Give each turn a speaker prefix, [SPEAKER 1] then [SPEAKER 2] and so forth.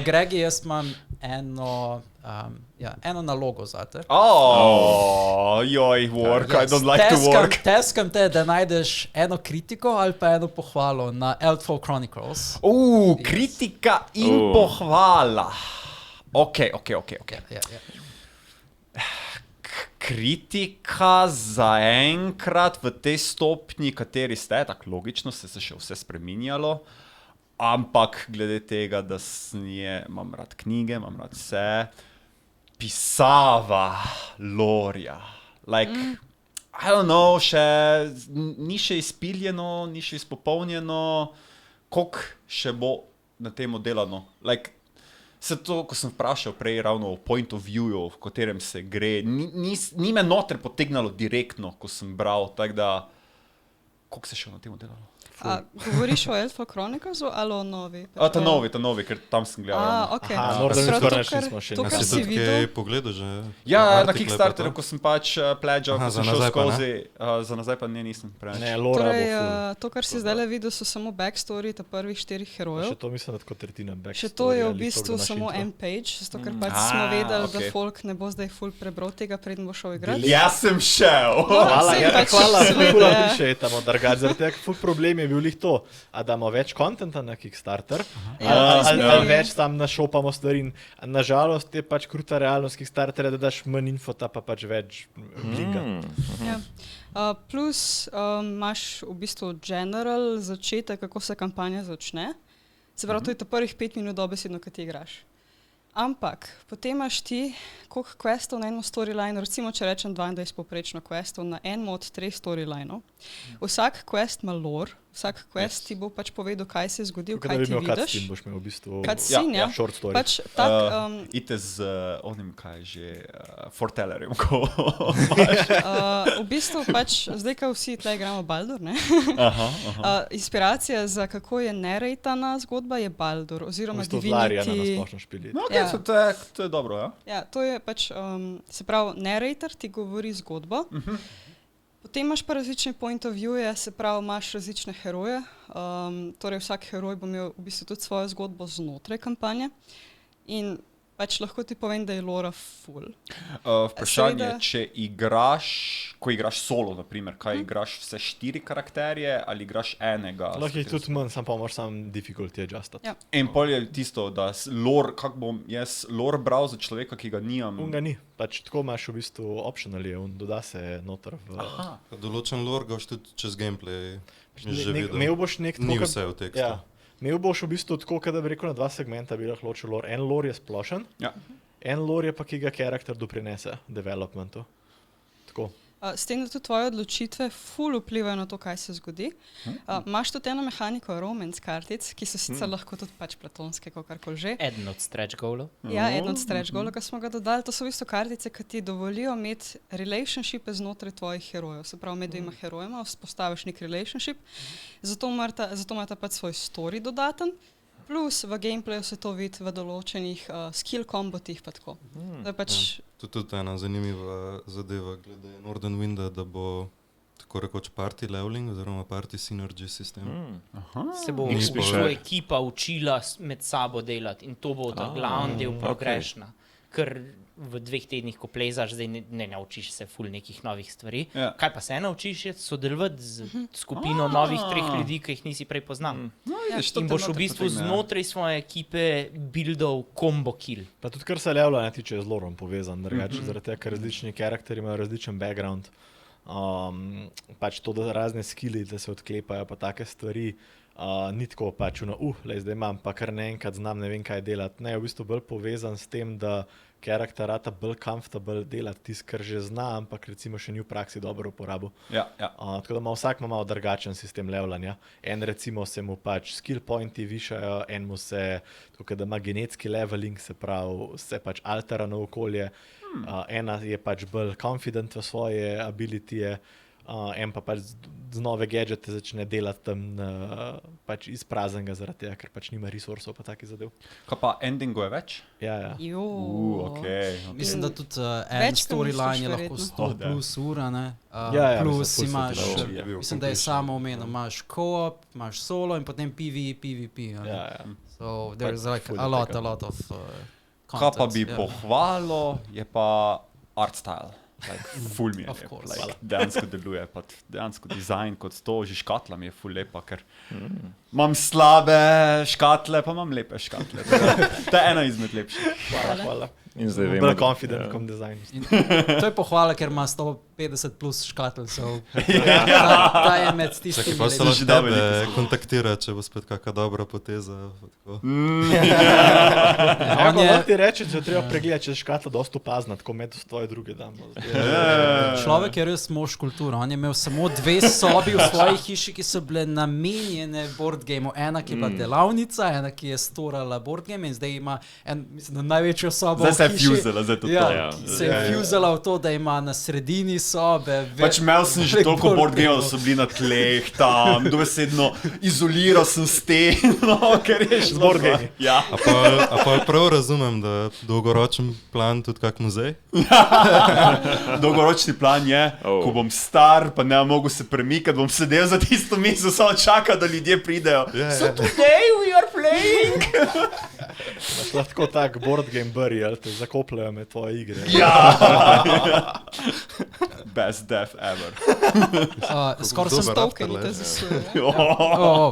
[SPEAKER 1] Gregi, jaz imam eno nalogo zate.
[SPEAKER 2] Joj, work, I don't like to work.
[SPEAKER 1] Teskam te, da najdeš eno kritiko ali pa eno pohvalo na Eldfall Chronicles.
[SPEAKER 2] Kritika in pohvala. Ok.
[SPEAKER 1] Ja.
[SPEAKER 2] Kritika zaenkrat v tej stopnji, kateri ste, tako logično se še vse spreminjalo, ampak glede tega, da imam rad knjige, imam rad vse, pisava Lorja, I don't know, ni še izpiljeno, ni še izpopolnjeno, koliko še bo na temo delano, se to, ko sem vprašal prej ravno o point of view, v katerem se gre, ni me noter potegnalo direktno, ko sem bral, tako da, koliko se še na temo delalo?
[SPEAKER 3] Govoriš o Eldfall Chroniclesu ali o novi?
[SPEAKER 2] Ta novi, ker tam sem gledal.
[SPEAKER 3] Ok.
[SPEAKER 4] To, kar si videl. Pogledal že?
[SPEAKER 2] Ja, na Kickstarteru, ko sem pač pledžal, ko sem šel skozi, za nazaj pa nisem preveč.
[SPEAKER 5] Ne, Lora bo ful.
[SPEAKER 3] To, kar si zdaj videl, so samo backstory ta prvih 4 herojev.
[SPEAKER 5] Še to mislim, da tako tretjina backstory.
[SPEAKER 3] Še to je v bistvu samo en page, zato ker pač smo vedeli, da folk ne bo zdaj ful prebral tega, preden bo šel igrati.
[SPEAKER 2] Jaz sem šel!
[SPEAKER 5] Hvala, ful appreciate-amo, Dargač, zaradi tega ful problem je bil lih to, a damo več kontenta na Kickstarter, ali več tam našopamo stvari. Nažalost je pač kruta realnost Kickstartera, da daš manj infota, pa pač več blinga.
[SPEAKER 3] Plus imaš v bistvu general začetek, kako se kampanja začne. Se pravi, to je ta prvih 5 minut dobesedno, ko ti igraš. Ampak, potem imaš ti koliko questov na enem storyline, recimo, če rečem 22 poprečno questov na enem od 3 storylinov. Vsak quest ima lore, vsak quest ti bo pač povedal, kaj se je zgodil, kaj ti vidiš.
[SPEAKER 5] Cutscene boš imel v bistvu.
[SPEAKER 3] Cutscene, ja.
[SPEAKER 5] Short story.
[SPEAKER 3] Pač tak,
[SPEAKER 2] Ite z onim, kaj že, Fortellerjem, ko
[SPEAKER 3] v bistvu pač, zdaj, ko vsi tle igramo Baldur, ne? Inspiracija za kako je narratana zgodba je Baldur, oziroma Divinity.
[SPEAKER 2] To je dobro, ja?
[SPEAKER 3] Ja, to je pač, se pravi, narrator ti govori zgodbo, potem imaš pa različne point of view-je, se pravi, imaš različne heroje, torej vsak heroj bo imel v bistvu tudi svojo zgodbo znotraj kampanje in pač lahko ti povem, da je lore full.
[SPEAKER 2] Vprašanje, če igraš, ko igraš solo, naprimer, kaj igraš vse 4 karakterje ali igraš enega?
[SPEAKER 5] Lahko je tudi manj, pa moraš sam difficulty adjustat.
[SPEAKER 3] Ja.
[SPEAKER 2] In pol je tisto, da lore, kako bom jaz lore bral za človeka, ki ga nimam?
[SPEAKER 5] Ga ni, pač tako imaš v bistvu optionally, doda se noter v...
[SPEAKER 4] Določen lore ga boš tudi čez gameplay že videl.
[SPEAKER 5] Imel boš
[SPEAKER 4] Ni vse v tekstu.
[SPEAKER 5] Ja. Imel boš v bistvu tako, da bi rekel na 2 segmenta bi lahko ločil lore. En lore je splošen, en lore je pa, ki ga karakter doprinese developmentu. Tako.
[SPEAKER 3] S tem, da tudi tvoje odločitve ful vplivajo na to, kaj se zgodi. Imaš tudi eno mehaniko romance kartic, ki so sicer lahko tudi pač platonske, kakorkoli že.
[SPEAKER 6] Eden od stretch goalov.
[SPEAKER 3] Ja, eden od stretch goalov, ki smo ga dodali. To so v bistvu kartice, ki ti dovolijo imeti relationshipe znotraj tvojih herojev. Se pravi, med dvema herojema vzpostaviš nek relationship, zato imata pač svoj story dodaten, plus v gameplayu se to vidi v določenih skill kombotih pa tako.
[SPEAKER 4] To je tudi ena zanimiva zadeva glede Northern Winda, da bo tako rekoč party leveling oziroma party synergy sistem.
[SPEAKER 6] Se bo ekipa učila med sabo delati in to bo ta glavni del progressiona. Ker v 2 tednih, ko plezaš, zdaj ne naučiš se ful nekih novih stvari. Kaj pa se naučiš, je sodelovati z skupino novih 3 ljudi, ki jih nisi prej poznal. In boš v bistvu znotraj svoje ekipe buildal combo kill.
[SPEAKER 5] Pa tudi kar se levela ne tiče z lorom povezan, drugače, zaradi tega, ker različni karakteri imajo različen background. Pač to, da razne skilli, da se odklepajo pa take stvari, ni tako pač zdaj imam, pa kar naenkrat znam, ne vem kaj delati. Ne, v bistvu bolj povezan s tem, da karakter rata bolj comfortable delati tisto, kar že zna, ampak recimo še ni v praksi dobro uporabil. Tako da vsak ima malo drugačen sistem levelanja. En recimo se mu pač skill pointi višajo, en mu se, tako da ima genetski leveling, se pravi, se pač alterano okolje. Ena je pač bolj confident v svoje abilityje, en pa pač z nove gadgete začne delati tam pač iz praznega zaradi tega, ker pač nima resursov pa taki zadev.
[SPEAKER 2] Kaj pa endingo je več?
[SPEAKER 5] Ja.
[SPEAKER 2] Okay.
[SPEAKER 1] Mislim, da tudi en storyline je lahko 100 plus ura, ne? Plus imaš, mislim, da je samo omenil, imaš co-op, imaš solo in potem PvP. So there's like a lot of
[SPEAKER 2] Kaj pa bi
[SPEAKER 1] yeah.
[SPEAKER 2] pohvalil, je pa art style. Like, ful mi je
[SPEAKER 1] Of
[SPEAKER 2] lep.
[SPEAKER 1] course.
[SPEAKER 2] Like, dejansko deluje, pa dejansko dizajn kot to, že škatla mi je ful lepa, ker imam slabe škatle, pa imam lepe škatle. To je ena izmed lepših.
[SPEAKER 5] Hvala.
[SPEAKER 7] In zdaj vemo,
[SPEAKER 5] Bolj confident kom design.
[SPEAKER 1] To je pohvala, ker ima 150 plus škatel, so ta je med
[SPEAKER 4] Čakaj,
[SPEAKER 1] tistimi
[SPEAKER 4] pa se
[SPEAKER 1] lepimi.
[SPEAKER 4] lahko tebe kontaktira, če bo spet kakšna dobra poteza. Tako.
[SPEAKER 1] On je
[SPEAKER 5] Lahko ti reče, če treba pregledati, če je škatla dosta opazna, tako med tvoje druge dam.
[SPEAKER 1] človek je res mož kultura. On je imel samo 2 sobi v svoji hiši, ki so bile namenjene board gameu. Ena, ki je bila delavnica, ena, ki je storala board game in zdaj ima mislim, največjo sobo
[SPEAKER 2] Zdaj se je
[SPEAKER 1] v hiši.
[SPEAKER 2] fuzela, zdaj to to.
[SPEAKER 1] Ja, se je fuzela v to, da ima na sredini sobe.
[SPEAKER 2] Pač imel sem že toliko board gameov, da so bili na tleh tam, dobesedno izoliral sem steno, ker je šlo.
[SPEAKER 5] Board game.
[SPEAKER 2] Ja.
[SPEAKER 4] A pa prav razumem, da dolgoročen plan tudi kak muzej?
[SPEAKER 2] Dolgoročni plan je, ko bom star, pa ne bom mogel se premikati, bom sedel za tisto mizo, samo čakal, da ljudje pridejo. So today we are playing.
[SPEAKER 5] Imaš lahko tak board game burial, te zakopljajo med tvoje igre.
[SPEAKER 2] Ja. Best death ever.
[SPEAKER 1] Skoraj sem
[SPEAKER 4] Dober
[SPEAKER 3] Tokeni
[SPEAKER 4] afterlife.
[SPEAKER 3] te zasuje.
[SPEAKER 1] Oh,